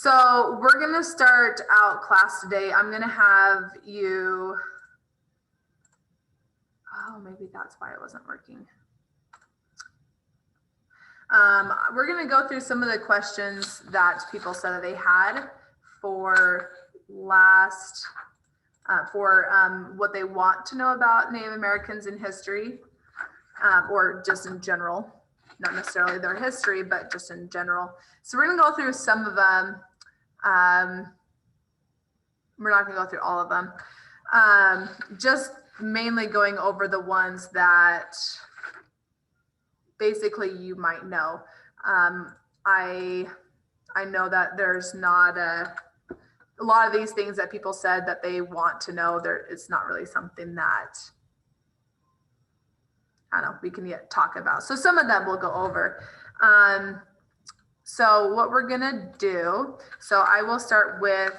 So we're going to start out class today. I'm going to have you, oh, maybe that's why it wasn't working. We're going to go through some of the questions that people said that they had for last, what they want to know about Native Americans in history, or just in general, not necessarily their history, but just in general. So we're going to go through some of them. We're not going to go through all of them. Just mainly going over the ones that basically you might know. I know that there's not a lot of these things that people said that they want to know. It's not really something that I don't know we can yet talk about. So some of them we'll go over. So what we're gonna do, so I will start with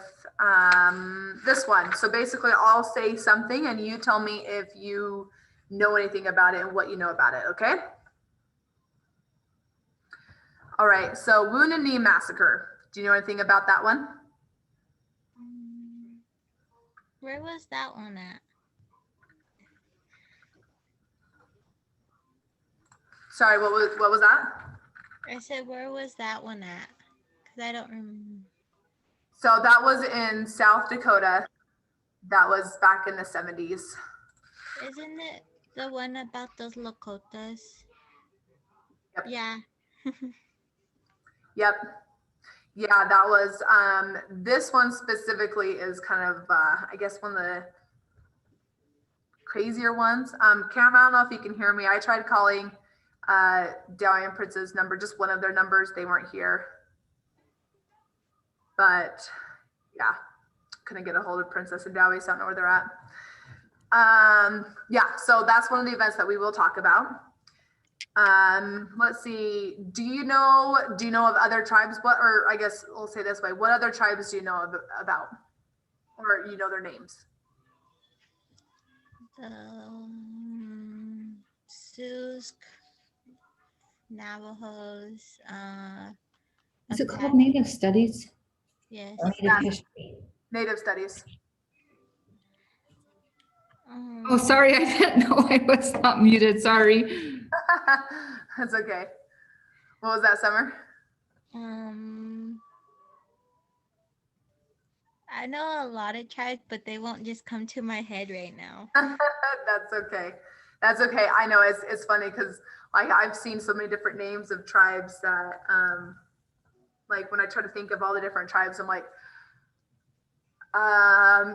this one. So basically I'll say something and you tell me if you know anything about it and what you know about it, okay? All right, so Wounded Knee Massacre. Do you know anything about that one? Where was that one at? Sorry, what was that? I said, where was that one at? Because I don't remember. So that was in South Dakota. That was back in the 70s. Isn't it the one about those Lakotas? Yep. Yeah. Yep. Yeah, that was, this one specifically is kind of, I guess one of the crazier ones. Cam, I don't know if you can hear me. I tried calling Dowie and Prince's number, just one of their numbers. They weren't here. But yeah, couldn't get a hold of Princess and Dowie, so I don't know where they're at. Yeah, so that's one of the events that we will talk about. Let's see. Do you know of other tribes? Or I guess we'll say this way. What other tribes do you know about? Or you know their names? Sioux, Navajos. Is it called Native Studies? Yes. Or Native History? Native Studies. Oh, sorry, I didn't know I was not muted. Sorry. That's okay. What was that, Summer? I know a lot of tribes, but they won't just come to my head right now. That's okay. That's okay. I know it's funny because like I've seen so many different names of tribes that like when I try to think of all the different tribes, I'm like,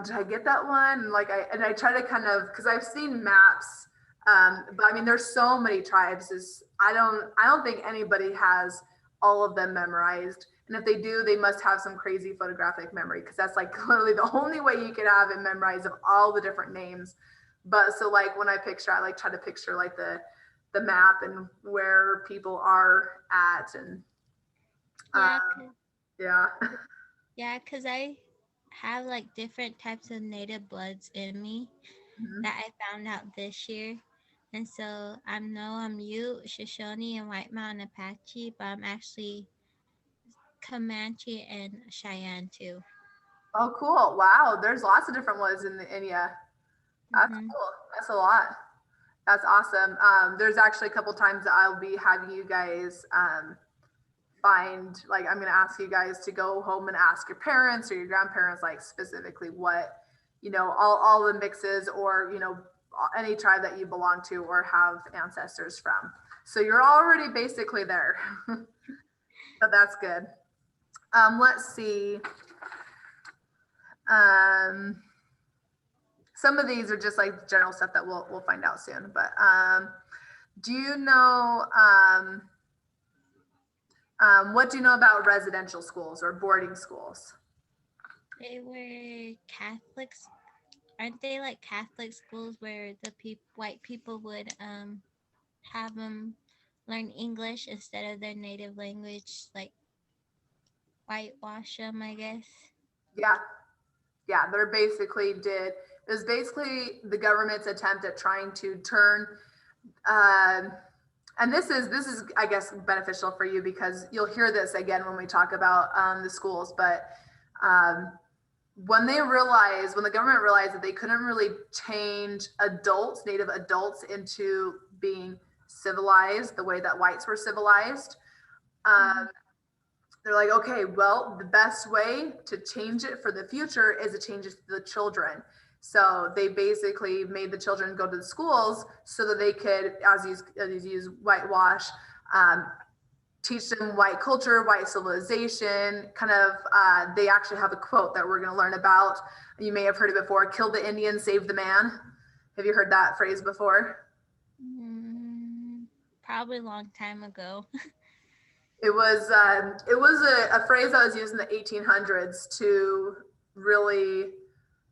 did I get that one? And I try to kind of, because I've seen maps, but I mean there's so many tribes. I don't think anybody has all of them memorized. And if they do, they must have some crazy photographic memory, because that's like literally the only way you could have it memorized of all the different names. But so like when I like try to picture like the map and where people are at, and yeah, yeah, because I have like different types of native bloods in me that I found out this year. And so I'm Ute, Shoshone, and White Mountain Apache, but I'm actually Comanche and Cheyenne too. Oh, cool. Wow. There's lots of different ones in India. That's cool. That's a lot. That's awesome. There's actually a couple times that I'll be having you guys find, like, I'm going to ask you guys to go home and ask your parents or your grandparents, like specifically what, all the mixes, or, any tribe that you belong to or have ancestors from. So you're already basically there. So that's good. Let's see. Some of these are just like general stuff that we'll find out soon. But do you know what do you know about residential schools or boarding schools? They were Catholics. Aren't they like Catholic schools where the white people would have them learn English instead of their native language, like whitewash them, I guess? Yeah, they're basically it was basically the government's attempt at trying to turn And this is, I guess, beneficial for you because you'll hear this again when we talk about the schools. But when the government realized that they couldn't really change Native adults into being civilized the way that whites were civilized, they're like, okay, well, the best way to change it for the future is to change it to the children. So they basically made the children go to the schools so that they could, as you use whitewash, teach them white culture, white civilization. They actually have a quote that we're going to learn about. You may have heard it before: "Kill the Indian, save the man." Have you heard that phrase before? Probably a long time ago. It was a phrase that was used in the 1800s to really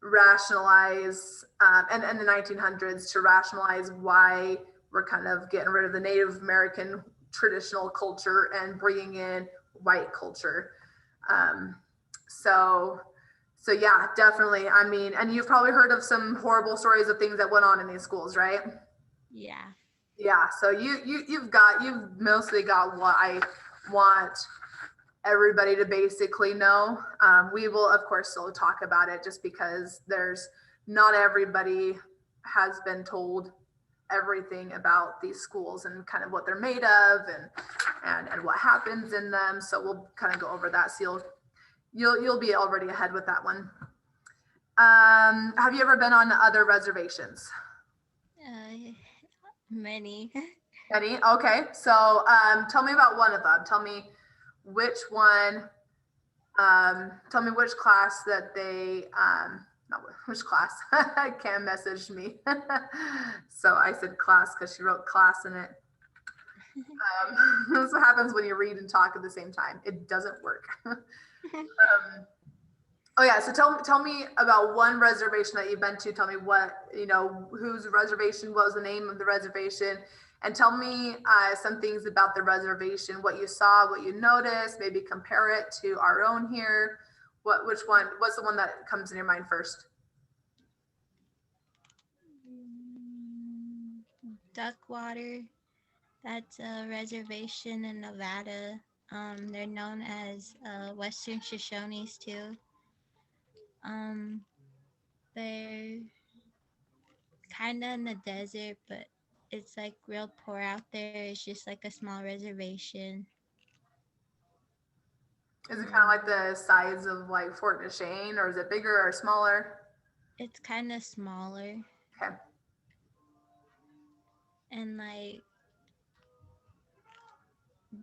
rationalize, and the 1900s to rationalize why we're kind of getting rid of the Native American traditional culture and bringing in white culture. So yeah, definitely. I mean, and you've probably heard of some horrible stories of things that went on in these schools, right? Yeah. Yeah. So you've mostly got what I want everybody to basically know. We will, of course, still talk about it just because not everybody has been told everything about these schools and kind of what they're made of and what happens in them. So we'll kind of go over that. So you'll be already ahead with that one. Have you ever been on other reservations? Many. Many? Okay. So tell me about one of them. Tell me which one. Tell me which class that they, not which class. Cam messaged me. So I said class because she wrote class in it. That's what happens when you read and talk at the same time. It doesn't work. Oh yeah. So tell me about one reservation that you've been to. Tell me whose reservation, what was the name of the reservation, and tell me some things about the reservation, what you saw, what you noticed, maybe compare it to our own here. What's the one that comes in your mind first? Duckwater. That's a reservation in Nevada. They're known as Western Shoshones too. They're kind of in the desert, but it's like real poor out there. It's just like a small reservation. Is it kind of like the size of like Fort Duchesne, or is it bigger or smaller? It's kind of smaller. Okay. And like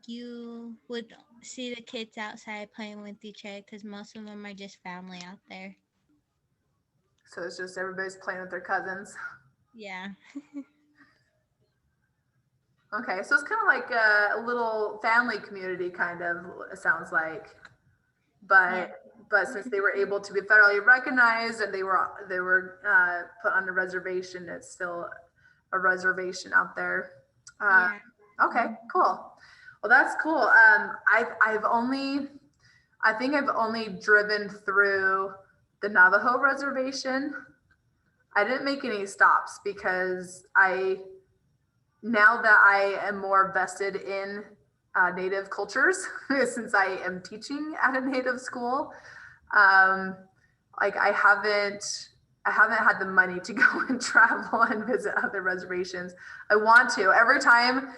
you would see the kids outside playing with each other because most of them are just family out there. So it's just everybody's playing with their cousins. Yeah. Okay, so it's kind of like a little family community, kind of, it sounds like. But since they were able to be federally recognized and they were put on a reservation, it's still a reservation out there. Okay, cool. Well, that's cool. I think I've only driven through the Navajo reservation. I didn't make any stops because now that I am more vested in Native cultures, since I am teaching at a Native school, like I haven't had the money to go and travel and visit other reservations. I want to. Every time,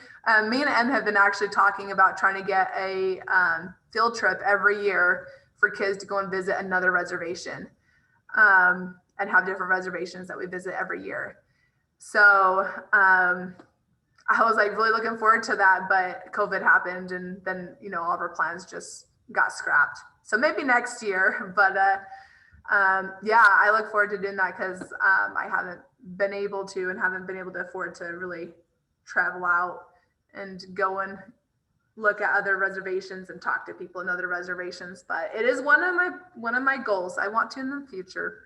me and Em have been actually talking about trying to get a field trip every year for kids to go and visit another reservation, and have different reservations that we visit every year. So I was like really looking forward to that, but COVID happened and then, all of our plans just got scrapped. So maybe next year, but yeah, I look forward to doing that because I haven't been able to and haven't been able to afford to really travel out and go and look at other reservations and talk to people in other reservations. But it is one of my goals. I want to in the future.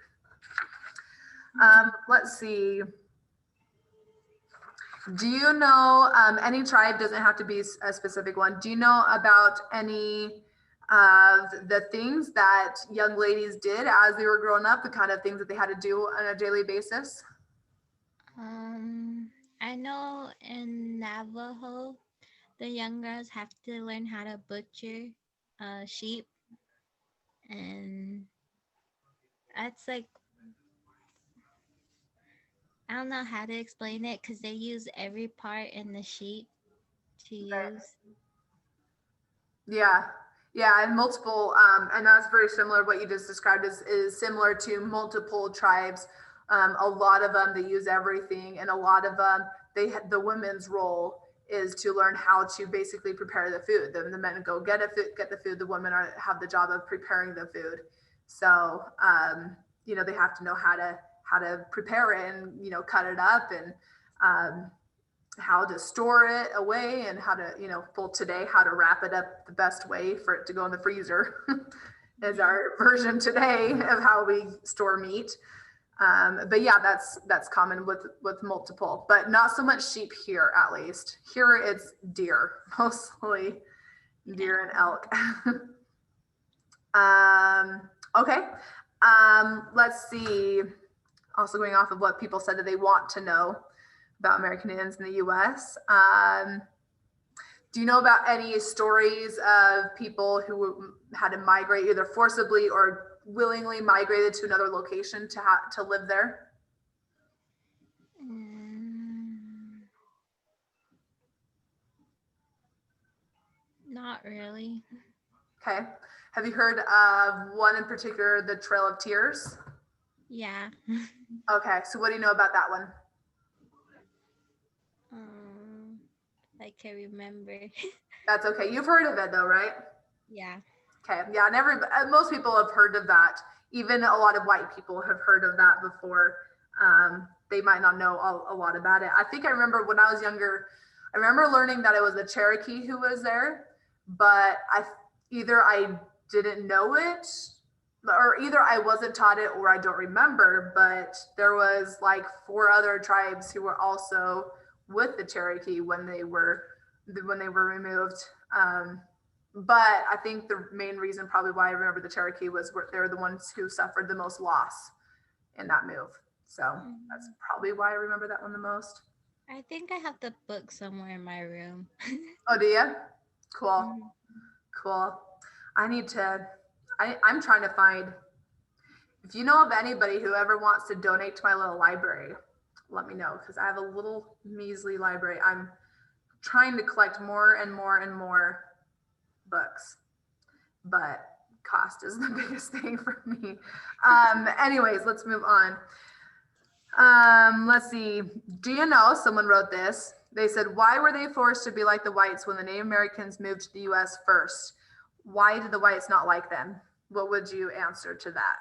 Let's see. Do you know any tribe, doesn't have to be a specific one, do you know about any of the things that young ladies did as they were growing up, the kind of things that they had to do on a daily basis? I know in Navajo, the young girls have to learn how to butcher sheep, and that's like I don't know how to explain it because they use every part in the sheep to Right. use. Yeah. Yeah, and multiple, and that's very similar. What you just described is similar to multiple tribes. A lot of them they use everything, and a lot of them the women's role is to learn how to basically prepare the food. The men go get the food. The women have the job of preparing the food. So they have to know how to prepare it and cut it up and how to store it away and how to, well, today, how to wrap it up the best way for it to go in the freezer is our version today of how we store meat. But yeah, that's common with multiple, but not so much sheep here, at least. Here it's deer, mostly deer and elk. Okay. Let's see. Also going off of what people said that they want to know about American Indians in the US. Do you know about any stories of people who had to migrate either forcibly or willingly migrated to another location to live there? Not really. Okay. Have you heard of one in particular, the Trail of Tears? Yeah. Okay. So what do you know about that one? I can remember. That's okay. You've heard of it though, right? Yeah. Okay. Yeah. Most people have heard of that. Even a lot of white people have heard of that before. They might not know a lot about it. I think I remember when I was younger, I remember learning that it was the Cherokee who was there, but either I didn't know it, or either I wasn't taught it or I don't remember, but there was like 4 other tribes who were also with the Cherokee when they were removed. But I think the main reason probably why I remember the Cherokee was they're the ones who suffered the most loss in that move. So that's probably why I remember that one the most. I think I have the book somewhere in my room. Oh, do you? Cool. Cool. I'm trying to find, if you know of anybody who ever wants to donate to my little library, let me know, because I have a little measly library. I'm trying to collect more and more and more books, but cost is the biggest thing for me. Anyways, let's move on. Let's see. Do you know, someone wrote this. They said, why were they forced to be like the whites when the Native Americans moved to the US first? Why did the whites not like them? What would you answer to that?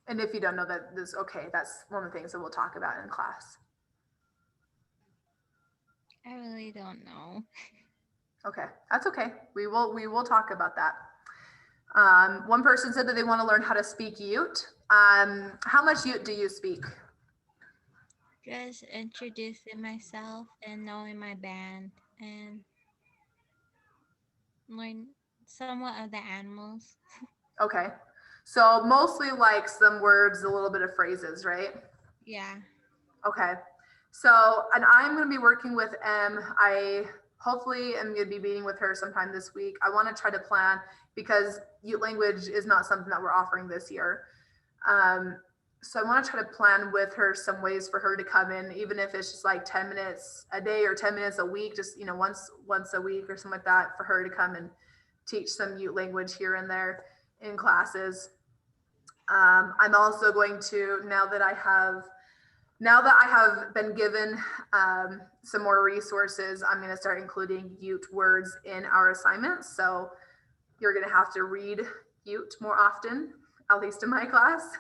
And if you don't know that, this okay. That's one of the things that we'll talk about in class. I really don't know. Okay, that's okay. We will talk about that. One person said that they want to learn how to speak Ute. How much Ute do you speak? Just introducing myself and knowing my band and learn somewhat of the animals. Okay, so mostly like some words, a little bit of phrases, right? Yeah. Okay, so, and I'm going to be working with Em. I hopefully am going to be meeting with her sometime this week. I want to try to plan, because Ute language is not something that we're offering this year. So I want to try to plan with her some ways for her to come in, even if it's just like 10 minutes a day or 10 minutes a week, just, once a week or something like that, for her to come and teach some Ute language here and there in classes. I'm also going to, now that I have been given some more resources, I'm going to start including Ute words in our assignments. So you're going to have to read Ute more often, at least in my class,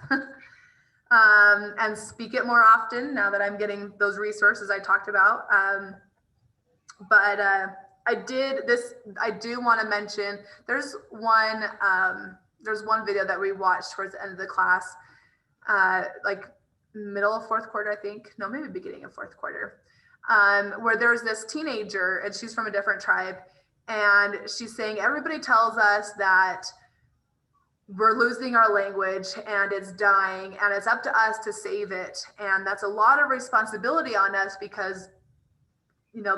and speak it more often now that I'm getting those resources I talked about. But I do want to mention, there's one video that we watched towards the end of the class, like middle of 4th quarter, I think. No, maybe beginning of 4th quarter, where there's this teenager, and she's from a different tribe, and she's saying, everybody tells us that we're losing our language and it's dying and it's up to us to save it. And that's a lot of responsibility on us because, you know,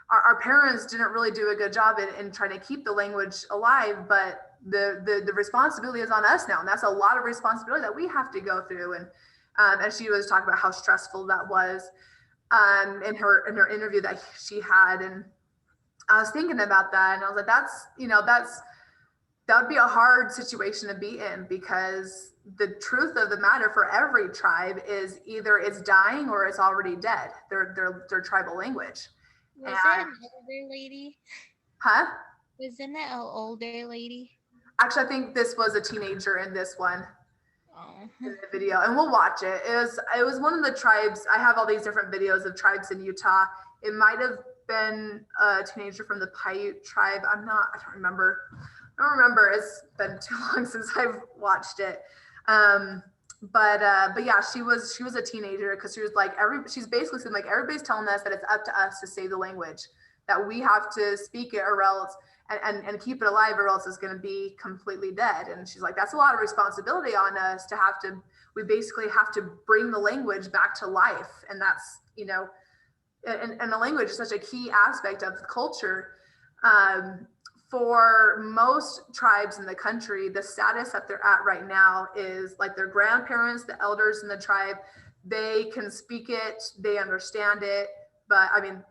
our parents didn't really do a good job in trying to keep the language alive, but the responsibility is on us now. And that's a lot of responsibility that we have to go through. And she was talking about how stressful that was in her interview that she had. And I was thinking about that and I was like, that would be a hard situation to be in, because the truth of the matter for every tribe is either it's dying or it's already dead, their tribal language. Was that an older lady? Huh? Wasn't that an older lady? Actually, I think this was a teenager in this one. Oh. In the video, and we'll watch it. It was one of the tribes. I have all these different videos of tribes in Utah. It might have been a teenager from the Paiute tribe. I don't remember. It's been too long since I've watched it. But yeah, she was a teenager, because she was like, she's basically saying like, everybody's telling us that it's up to us to save the language, that we have to speak it or else and keep it alive, or else it's going to be completely dead. And she's like, that's a lot of responsibility on us we basically have to bring the language back to life. And that's, you know, and the language is such a key aspect of the culture. For most tribes in the country, the status that they're at right now is like their grandparents, the elders in the tribe, they can speak it, they understand it. But I mean,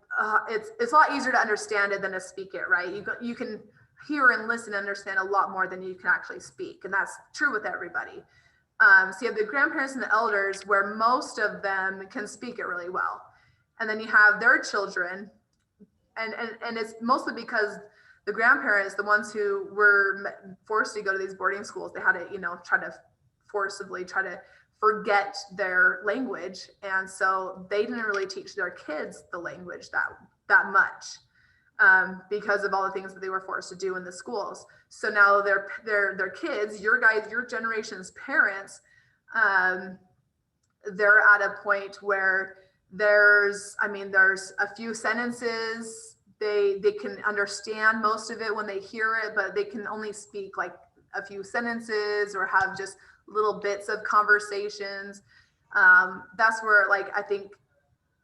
it's a lot easier to understand it than to speak it, right? You can hear and listen and understand a lot more than you can actually speak. And that's true with everybody. So you have the grandparents and the elders, where most of them can speak it really well. And then you have their children. And it's mostly because the grandparents, the ones who were forced to go to these boarding schools, they had to, you know, try to forcibly try to forget their language. And so they didn't really teach their kids the language that much, because of all the things that they were forced to do in the schools. So now their kids, your generation's parents, they're at a point where there's a few sentences, they can understand most of it when they hear it, but they can only speak like a few sentences or have just little bits of conversations. That's where, like, I think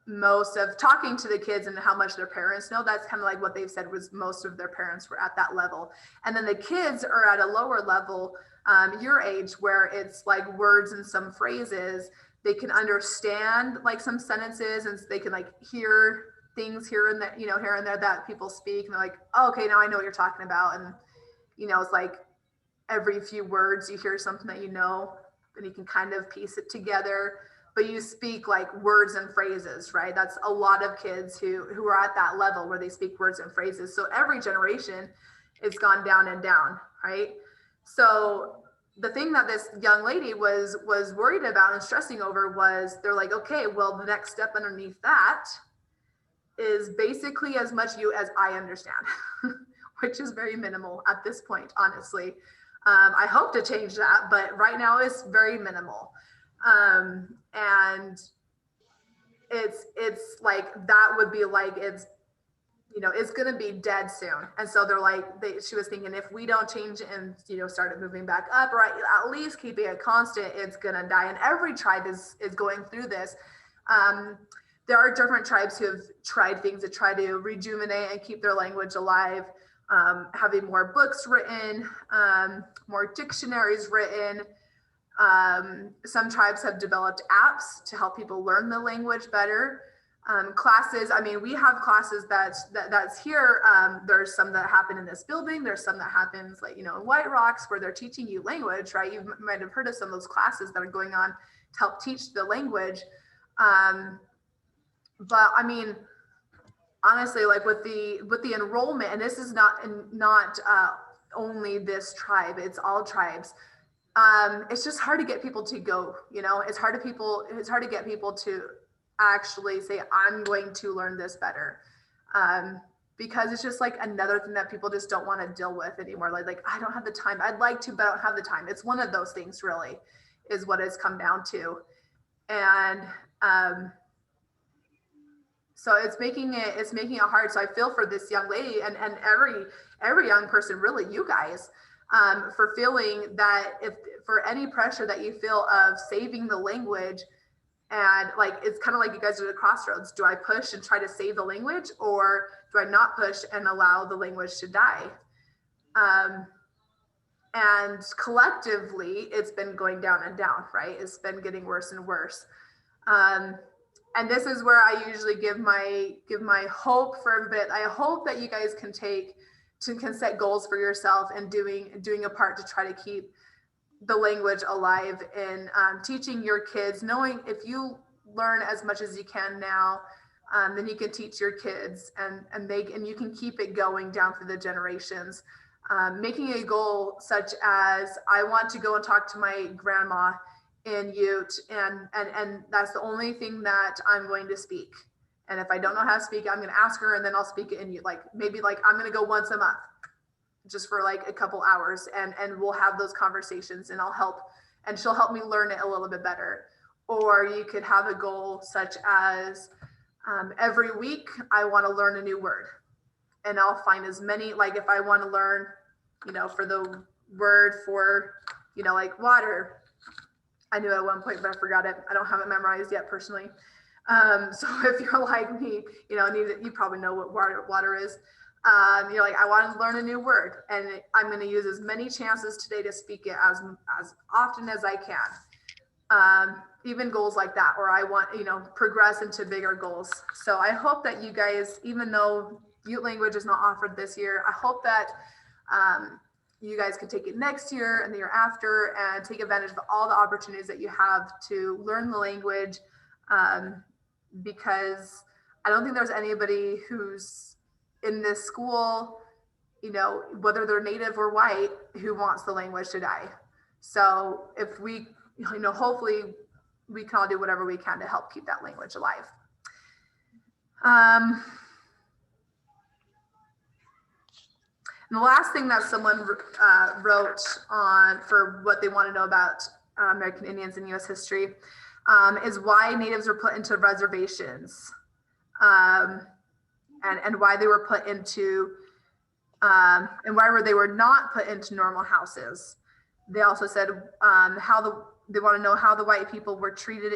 most of talking to the kids and how much their parents know, that's kind of like what they've said was most of their parents were at that level. And then the kids are at a lower level, your age, where it's like words and some phrases. They can understand like some sentences, and they can like hear things here and there, you know, here and there that people speak, and they're like, oh, okay, now I know what you're talking about. And, you know, it's like every few words you hear something that you know, and you can kind of piece it together, but you speak like words and phrases, right? That's a lot of kids who are at that level where they speak words and phrases. So every generation it's gone down and down, right? So the thing that this young lady was worried about and stressing over was, they're like, okay, well, the next step underneath that is basically as much you as I understand, which is very minimal at this point, honestly. I hope to change that, but right now it's very minimal. And it's like, that would be like, it's, you know, it's going to be dead soon. And so they're like, she was thinking, if we don't change it and, you know, start it moving back up, or at least keeping it constant, it's going to die. And every tribe is going through this. There are different tribes who have tried things to try to rejuvenate and keep their language alive, having more books written, more dictionaries written. Some tribes have developed apps to help people learn the language better. Classes, I mean, we have classes that's here. There's some that happen in this building. There's some that happens, like, you know, in White Rocks, where they're teaching you language, right? You might have heard of some of those classes that are going on to help teach the language. But I mean, honestly, like with the enrollment, and this is not only this tribe, it's all tribes. It's just hard to get people to go, you know, it's hard to get people to actually say, I'm going to learn this better. Because it's just like another thing that people just don't want to deal with anymore. Like, I don't have the time. I'd like to, but I don't have the time. It's one of those things, really, is what it's come down to. And, so it's making it hard. So I feel for this young lady and every young person, really, you guys, for feeling that if for any pressure that you feel of saving the language, and like it's kind of like you guys are at a crossroads. Do I push and try to save the language, or do I not push and allow the language to die? And collectively, it's been going down and down, right? It's been getting worse and worse. And this is where I usually give my hope for everybody. I hope that you guys can set goals for yourself and doing a part to try to keep the language alive in teaching your kids, knowing if you learn as much as you can now, then you can teach your kids and you can keep it going down through the generations. Making a goal such as I want to go and talk to my grandma in Ute, and that's the only thing that I'm going to speak. And if I don't know how to speak, I'm going to ask her, and then I'll speak it in Ute. Like maybe like I'm going to go once a month, just for like a couple hours, and we'll have those conversations, and she'll help me learn it a little bit better. Or you could have a goal such as every week I want to learn a new word, and I'll find as many, like if I want to learn, for the word for, like water, I knew it at one point, but I forgot it. I don't have it memorized yet personally. So if you're like me, you probably know what water is. You're like, I want to learn a new word, and I'm going to use as many chances today to speak it as often as I can. Even goals like that, or I want, progress into bigger goals. So I hope that you guys, even though Ute language is not offered this year, I hope that you guys can take it next year and the year after, and take advantage of all the opportunities that you have to learn the language. Because I don't think there's anybody who's in this school, whether they're native or white, who wants the language to die. So if we, hopefully we can all do whatever we can to help keep that language alive. And the last thing that someone wrote on for what they want to know about American Indians in U.S. history is why natives were put into reservations, and why they were put into, and why they were not put into normal houses. They also said they want to know how the white people were treated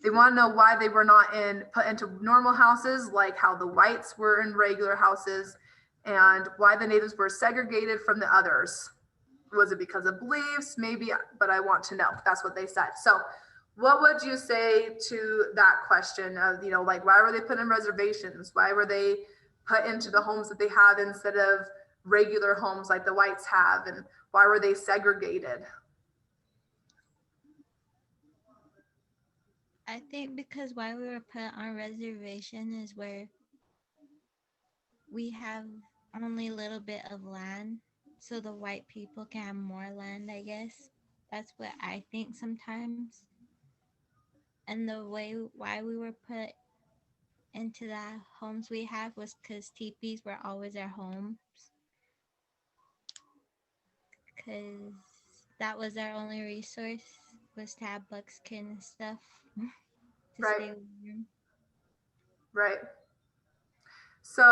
they want to know why they were not put into normal houses, like how the whites were in regular houses, and why the natives were segregated from the others. Was it because of beliefs? Maybe, but I want to know. That's what they said. So what would you say to that question of, like, why were they put in reservations? Why were they put into the homes that they had instead of regular homes like the whites have? And why were they segregated? I think because why we were put on reservation is where we have only a little bit of land, so the white people can have more land, I guess. That's what I think sometimes. And the why we were put into the homes we have was because teepees were always our homes. Because that was our only resource, was to have buckskin and stuff to stay warm. Right. So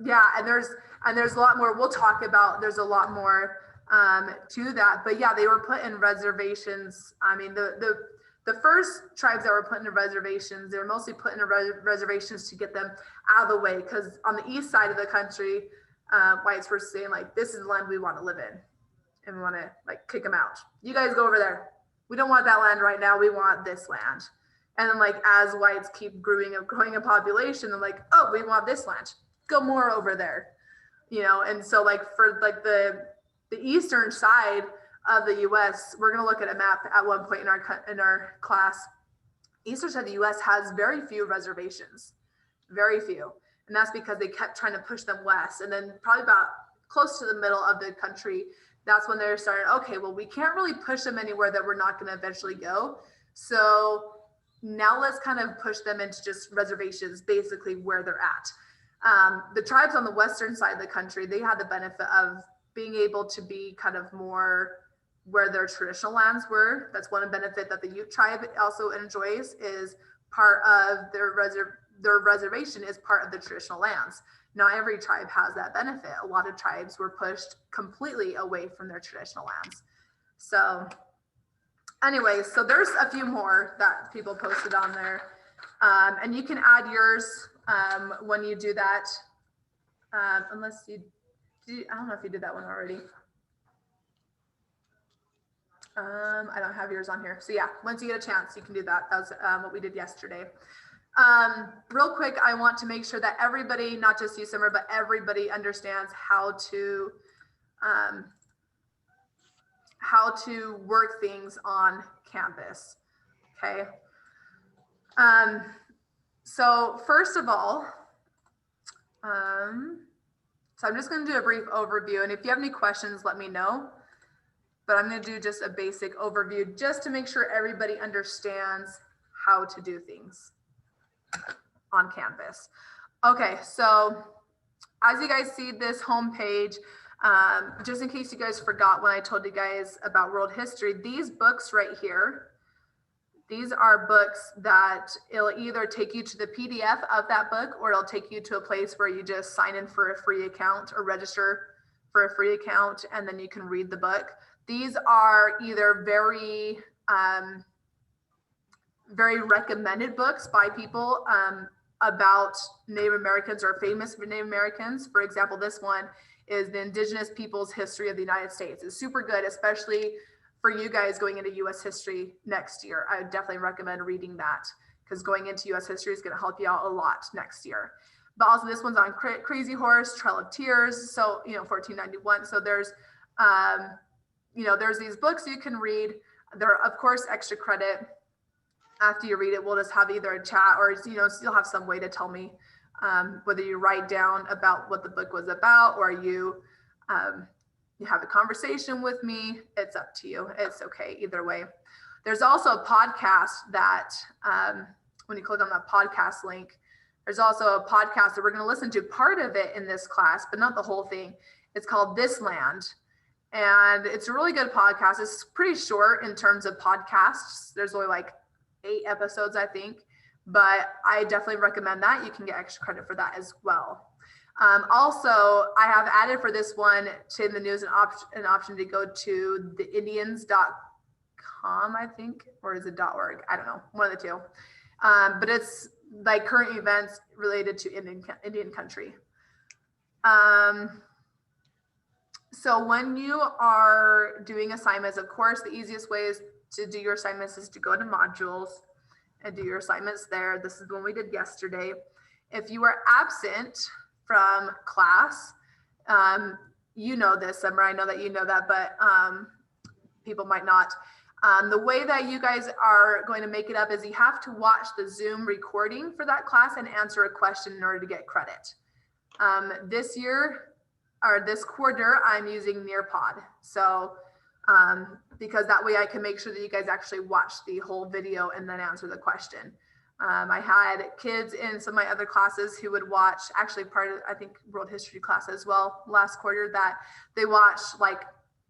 yeah, and there's a lot more we'll talk about. There's a lot more to that, but yeah, they were put in reservations. I mean, the first tribes that were put into reservations, they were mostly put into reservations to get them out of the way, because on the east side of the country, whites were saying like, this is the land we want to live in, and we want to like kick them out. You guys go over there. We don't want that land right now. We want this land. And then like as whites keep growing a population, they're like, oh, we want this land. Go more over there. And so like for like the eastern side of the US, we're gonna look at a map at one point in our class. Eastern side of the US has very few reservations, very few. And that's because they kept trying to push them west. And then probably about close to the middle of the country, that's when they're starting, okay, well, we can't really push them anywhere that we're not gonna eventually go. So now let's kind of push them into just reservations, basically where they're at. The tribes on the western side of the country, they had the benefit of being able to be kind of more where their traditional lands were. That's one benefit that the Ute tribe also enjoys, is part of their reservation is part of the traditional lands. not every tribe has that benefit. A lot of tribes were pushed completely away from their traditional lands. So anyway, so there's a few more that people posted on there. And you can add yours when you do that. Unless you do, I don't know if you did that one already. I don't have yours on here. So yeah, once you get a chance, you can do that. That was what we did yesterday. Real quick, I want to make sure that everybody, not just you, Summer, but everybody understands how to work things on campus. Okay. So first of all, so I'm just going to do a brief overview, and if you have any questions, let me know. But I'm going to do just a basic overview just to make sure everybody understands how to do things on campus. Okay, so as you guys see this homepage, just in case you guys forgot when I told you guys about world history, these books right here, these are books that it'll either take you to the PDF of that book, or it'll take you to a place where you just sign in for a free account or register for a free account, and then you can read the book. These are either very recommended books by people about Native Americans or famous Native Americans. For example, this one is The Indigenous Peoples History of the United States. It's super good, especially for you guys going into US history next year. I would definitely recommend reading that, because going into US history is going to help you out a lot next year. But also this one's on Crazy Horse, Trail of Tears, so 1491. So there's there's these books you can read. They're of course extra credit. After you read it, we'll just have either a chat or you'll have some way to tell me whether you write down about what the book was about, or you have a conversation with me. It's up to you. It's okay either way. There's also a podcast that when you click on that podcast link, there's also a podcast that we're going to listen to part of it in this class, but not the whole thing. It's called This Land. And it's a really good podcast. It's pretty short in terms of podcasts. There's only like 8 episodes, I think, but I definitely recommend that. You can get extra credit for that as well. Also, I have added for this one to the news an option to go to theindians.com, I think, or is it .org? I don't know, one of the two. But it's like current events related to Indian country. So when you are doing assignments, of course, the easiest way is to do your assignments is to go to modules and do your assignments there. This is the one we did yesterday. If you are absent from class, you know this, Summer, I know that you know that, but people might not. The way that you guys are going to make it up is you have to watch the Zoom recording for that class and answer a question in order to get credit. This year, or this quarter, I'm using Nearpod. So because that way I can make sure that you guys actually watch the whole video and then answer the question. I had kids in some of my other classes who would watch, actually part of, I think, world history class as well, last quarter, that they watched like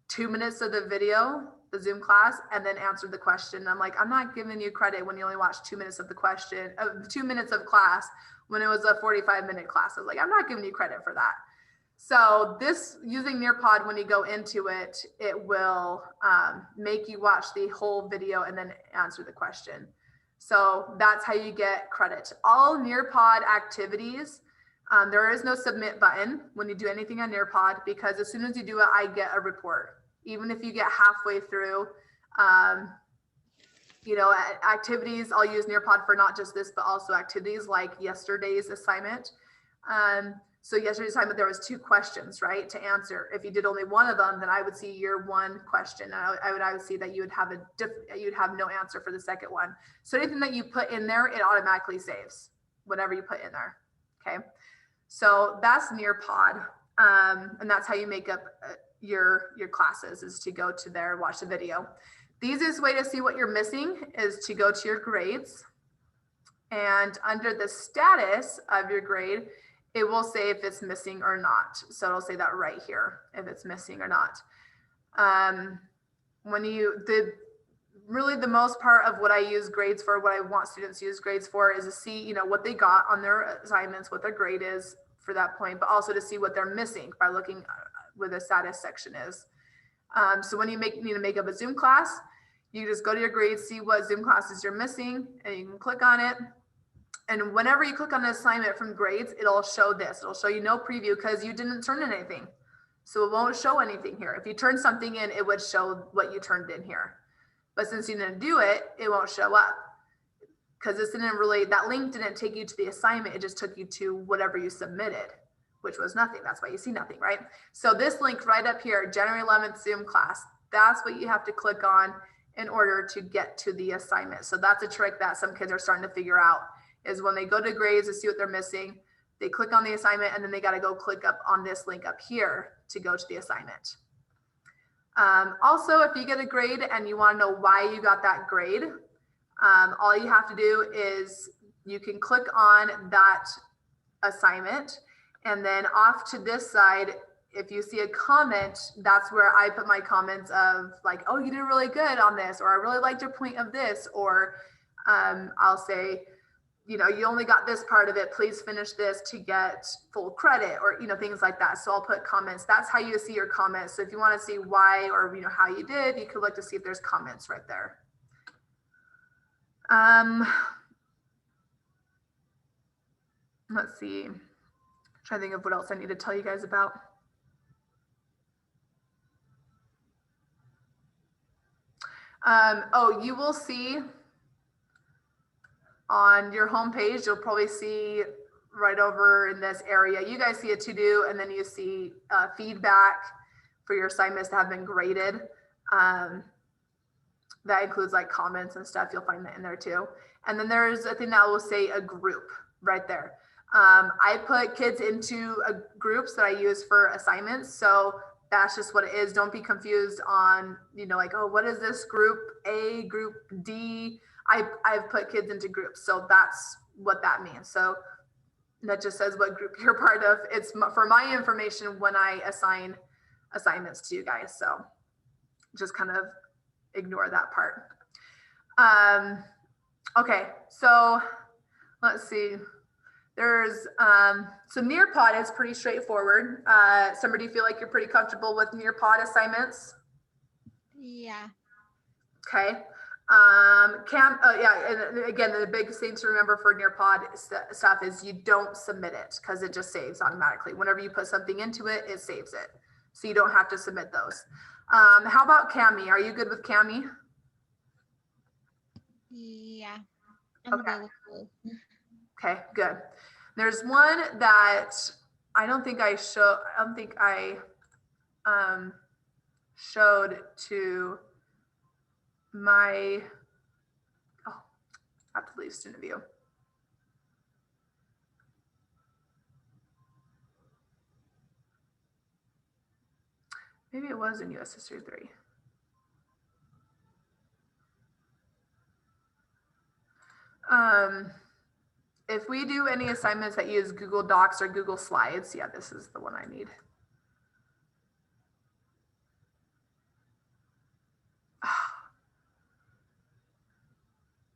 2 minutes of the video, the Zoom class, and then answered the question. And I'm like, I'm not giving you credit when you only watched 2 minutes of the question, 2 minutes of class when it was a 45-minute class. I was like, I'm not giving you credit for that. So this, using Nearpod, when you go into it, it will make you watch the whole video and then answer the question. So that's how you get credit. All Nearpod activities, there is no submit button when you do anything on Nearpod, because as soon as you do it, I get a report. Even if you get halfway through, activities, I'll use Nearpod for not just this, but also activities like yesterday's assignment. So yesterday's assignment, there was 2 questions, right, to answer. If you did only one of them, then I would see your one question. I would see that you would have no answer for the second one. So anything that you put in there, it automatically saves whatever you put in there. Okay, so that's Nearpod, and that's how you make up your classes, is to go to there and watch the video. The easiest way to see what you're missing is to go to your grades, and under the status of your grade, it will say if it's missing or not. So it'll say that right here, if it's missing or not. Really the most part of what I use grades for, what I want students to use grades for, is to see, what they got on their assignments, what their grade is for that point, but also to see what they're missing by looking where the status section is. So when you need to make up a Zoom class, you just go to your grades, see what Zoom classes you're missing, and you can click on it. And whenever you click on an assignment from grades, it'll show this. It'll show you no preview because you didn't turn in anything. So it won't show anything here. If you turn something in, it would show what you turned in here. But since you didn't do it, it won't show up because this didn't really, that link didn't take you to the assignment. It just took you to whatever you submitted, which was nothing. That's why you see nothing, right? So this link right up here, January 11th Zoom class, that's what you have to click on in order to get to the assignment. So that's a trick that some kids are starting to figure out, is when they go to grades to see what they're missing, they click on the assignment and then they got to go click up on this link up here to go to the assignment. Also, if you get a grade and you want to know why you got that grade, all you have to do is you can click on that assignment, and then off to this side, if you see a comment, that's where I put my comments of like, oh, you did really good on this, or I really liked your point of this, or I'll say, you know, you only got this part of it, please finish this to get full credit, or, you know, things like that. So I'll put comments. That's how you see your comments. So if you want to see why, or, you know, how you did, you could look to see if there's comments right there. Let's see. I'm trying to think of what else I need to tell you guys about. Oh, you will see on your homepage, you'll probably see right over in this area, you guys see a to-do, and then you see feedback for your assignments that have been graded. That includes like comments and stuff. You'll find that in there too. And then there's a thing that will say a group right there. I put kids into groups that I use for assignments. So that's just what it is. Don't be confused on, you know, like, oh, what is this group A, group D? I've put kids into groups. So that's what that means. So that just says what group you're part of. It's for my information when I assign assignments to you guys. So just kind of ignore that part. Okay, so let's see. There's, so Nearpod is pretty straightforward. Somebody feel like you're pretty comfortable with Nearpod assignments? Yeah. Okay. Yeah, and again, the big thing to remember for Nearpod stuff is you don't submit it because it just saves automatically. Whenever you put something into it, it saves it. So you don't have to submit those. How about Kami? Are you good with Kami? Yeah. Okay. Okay, good. There's one that I don't think I showed to my, oh, I have to leave student view. Maybe it was in US History 3. If we do any assignments that use Google Docs or Google Slides, yeah, this is the one I need.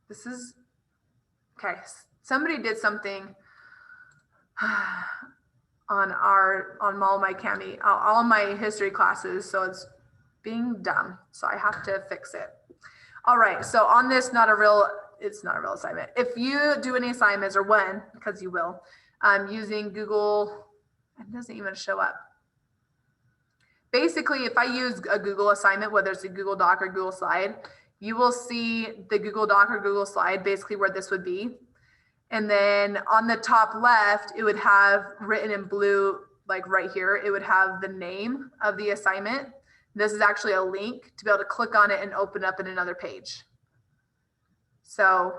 This is, okay, somebody did something on all my Kami, all my history classes, so it's being dumb, so I have to fix it. All right, so on this, it's not a real assignment. If you do any assignments, or when, because you will, using Google, it doesn't even show up. Basically, if I use a Google assignment, whether it's a Google Doc or Google Slide, you will see the Google Doc or Google Slide, basically where this would be. And then on the top left, it would have written in blue, like right here, it would have the name of the assignment. This is actually a link to be able to click on it and open up in another page. So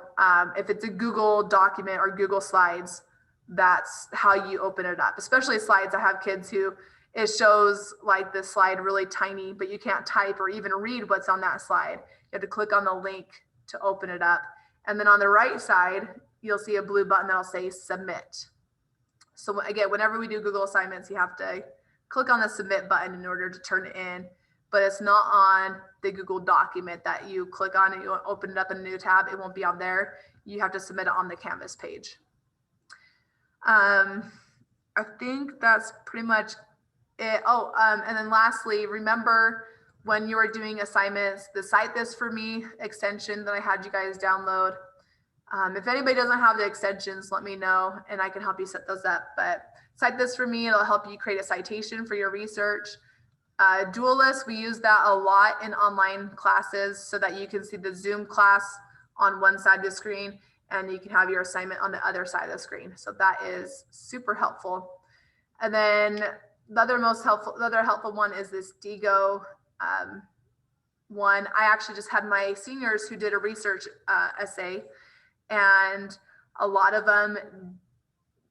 if it's a Google document or Google Slides, that's how you open it up. Especially slides. I have kids who it shows like the slide really tiny, but you can't type or even read what's on that slide. You have to click on the link to open it up. And then on the right side, you'll see a blue button that'll say submit. So again, whenever we do Google assignments, you have to click on the submit button in order to turn it in. But it's not on the Google document that you click on and you open it up in a new tab. It won't be on there. You have to submit it on the Canvas page. I think that's pretty much it. Oh, and then lastly, remember when you are doing assignments, the Cite This For Me extension that I had you guys download. If anybody doesn't have the extensions, let me know and I can help you set those up. But Cite This For Me, it'll help you create a citation for your research. Dualist, we use that a lot in online classes so that you can see the Zoom class on one side of the screen and you can have your assignment on the other side of the screen. So that is super helpful. And then the other helpful one is this Diigo one. I actually just had my seniors who did a research essay, and a lot of them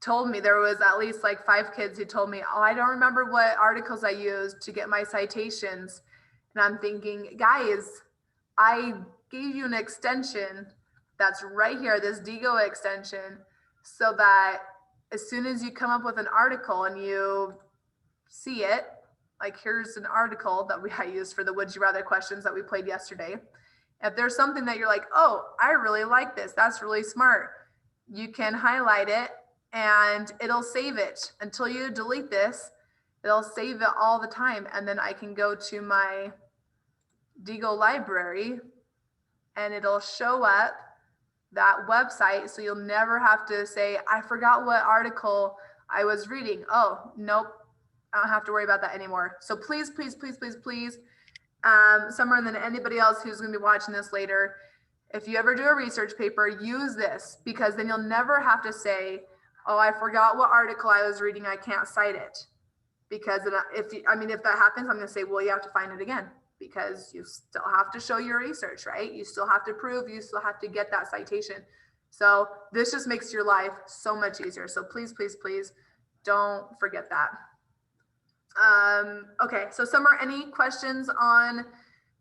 told me, there was at least like 5 kids who told me, oh, I don't remember what articles I used to get my citations. And I'm thinking, guys, I gave you an extension that's right here, this Diigo extension, so that as soon as you come up with an article and you see it, like here's an article that I used for the Would You Rather questions that we played yesterday. If there's something that you're like, oh, I really like this, that's really smart, you can highlight it and it'll save it until you delete this. It'll save it all the time. And then I can go to my Diigo library and it'll show up that website. So you'll never have to say, I forgot what article I was reading. Oh, nope. I don't have to worry about that anymore. So please, please, please, please, please, Summer, and then anybody else who's going to be watching this later, if you ever do a research paper, use this, because then you'll never have to say, oh, I forgot what article I was reading, I can't cite it. Because if that happens, I'm going to say, well, you have to find it again, because you still have to show your research, right? You still have to prove, you still have to get that citation. So this just makes your life so much easier. So please, please, please don't forget that. Okay, so Summer, any questions on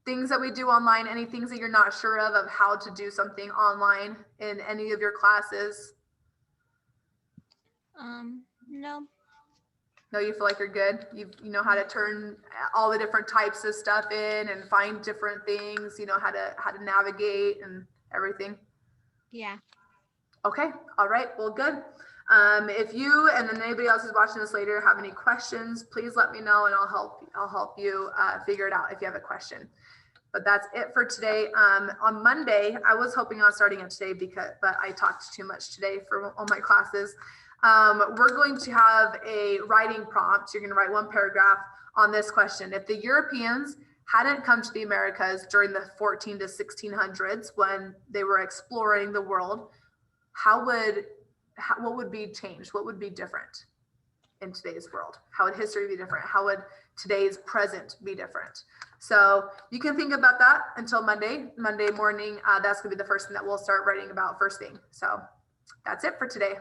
things that we do online, any things that you're not sure of how to do something online in any of your classes? No. No, you feel like you're good? You know how to turn all the different types of stuff in and find different things, you know how to navigate and everything? Yeah. Okay, all right, well, good. If you and then anybody else who's watching this later have any questions, please let me know and I'll help you figure it out if you have a question. But that's it for today. On Monday, I was hoping on starting it today but I talked too much today for all my classes. We're going to have a writing prompt. You're going to write one paragraph on this question. If the Europeans hadn't come to the Americas during the 14 to 1600s when they were exploring the world, what would be changed? What would be different in today's world? How would history be different? How would today's present be different? So you can think about that until Monday morning. That's gonna be the first thing that we'll start writing about first thing. So that's it for today.